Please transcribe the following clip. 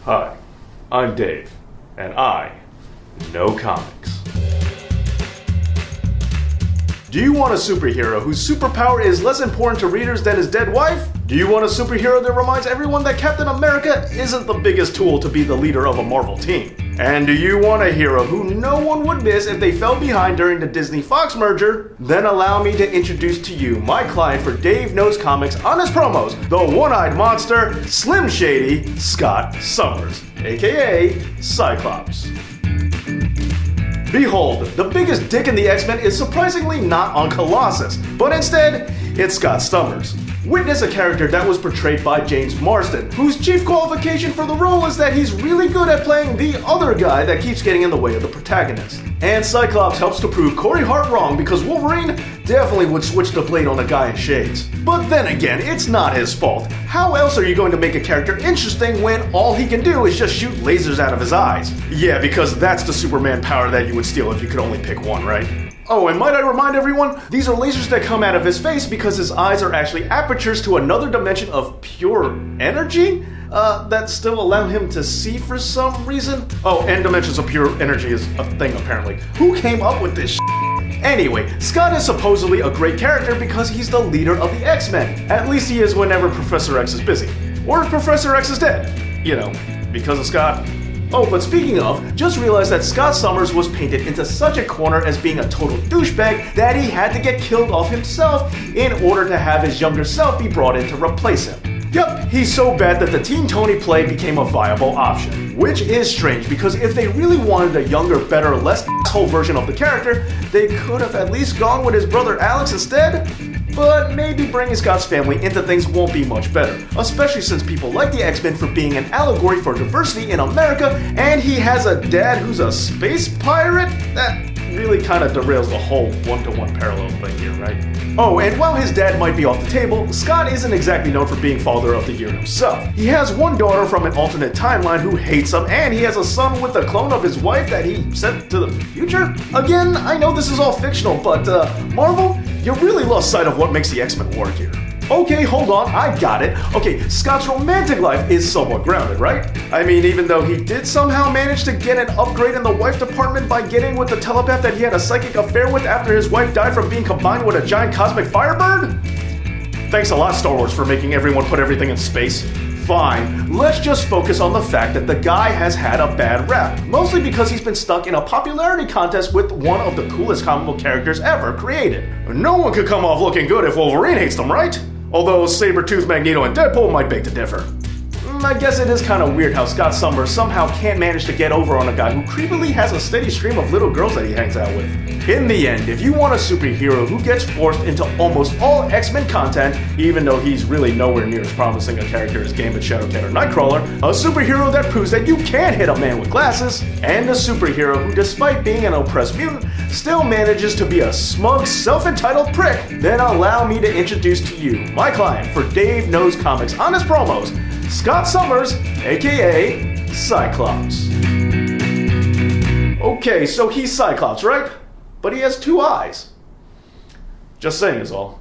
Hi, I'm Dave, and I know comics. Do you want a superhero whose superpower is less important to readers than his dead wife? Do you want a superhero that reminds everyone that Captain America isn't the biggest tool to be the leader of a Marvel team? And do you want a hero who no one would miss if they fell behind during the Disney-Fox merger? Then allow me to introduce to you my client for Dave Knows Comics on his promos, the one-eyed monster, Slim Shady, Scott Summers, aka Cyclops. Behold, the biggest dick in the X-Men is surprisingly not on Colossus, but instead, it's Scott Summers. Witness a character that was portrayed by James Marsden, whose chief qualification for the role is that he's really good at playing the other guy that keeps getting in the way of the protagonist. And Cyclops helps to prove Corey Hart wrong because Wolverine definitely would switch the blade on a guy in shades. But then again, it's not his fault. How else are you going to make a character interesting when all he can do is just shoot lasers out of his eyes? Yeah, because that's the Superman power that you would steal if you could only pick one, right? Oh, and might I remind everyone, these are lasers that come out of his face because his eyes are actually apertures to another dimension of pure energy? That still allow him to see for some reason? Oh, and dimensions of pure energy is a thing apparently. Who came up with this shit? Anyway, Scott is supposedly a great character because he's the leader of the X-Men. At least he is whenever Professor X is busy. Or if Professor X is dead. You know, because of Scott. Oh, but speaking of, just realized that Scott Summers was painted into such a corner as being a total douchebag that he had to get killed off himself in order to have his younger self be brought in to replace him. Yup, he's so bad that the Teen Tony play became a viable option. Which is strange, because if they really wanted a younger, better, less asshole version of the character, they could have at least gone with his brother Alex instead. But maybe bringing Scott's family into things won't be much better, especially since people like the X-Men for being an allegory for diversity in America, and he has a dad who's a space pirate? That really kind of derails the whole one-to-one parallel thing here, right? Oh, and while his dad might be off the table, Scott isn't exactly known for being father of the year himself. He has one daughter from an alternate timeline who hates him, and he has a son with a clone of his wife that he sent to the future? Again, I know this is all fictional, but Marvel, you really lost sight of what makes the X-Men work here. Okay, hold on, I got it. Okay, Scott's romantic life is somewhat grounded, right? I mean, even though he did somehow manage to get an upgrade in the wife department by getting with the telepath that he had a psychic affair with after his wife died from being combined with a giant cosmic firebird? Thanks a lot, Star Wars, for making everyone put everything in space. Fine, let's just focus on the fact that the guy has had a bad rap, mostly because he's been stuck in a popularity contest with one of the coolest comic book characters ever created. No one could come off looking good if Wolverine hates them, right? Although Sabretooth, Magneto, and Deadpool might beg to differ. I guess it is kind of weird how Scott Summers somehow can't manage to get over on a guy who creepily has a steady stream of little girls that he hangs out with. In the end, if you want a superhero who gets forced into almost all X-Men content, even though he's really nowhere near as promising a character as Gambit, Shadowcat, or Nightcrawler, a superhero that proves that you can't hit a man with glasses, and a superhero who, despite being an oppressed mutant, still manages to be a smug, self-entitled prick, then allow me to introduce to you my client for Dave Knows Comics on his promos, Scott Summers, aka Cyclops. Okay, so he's Cyclops, right? But he has two eyes. Just saying is all.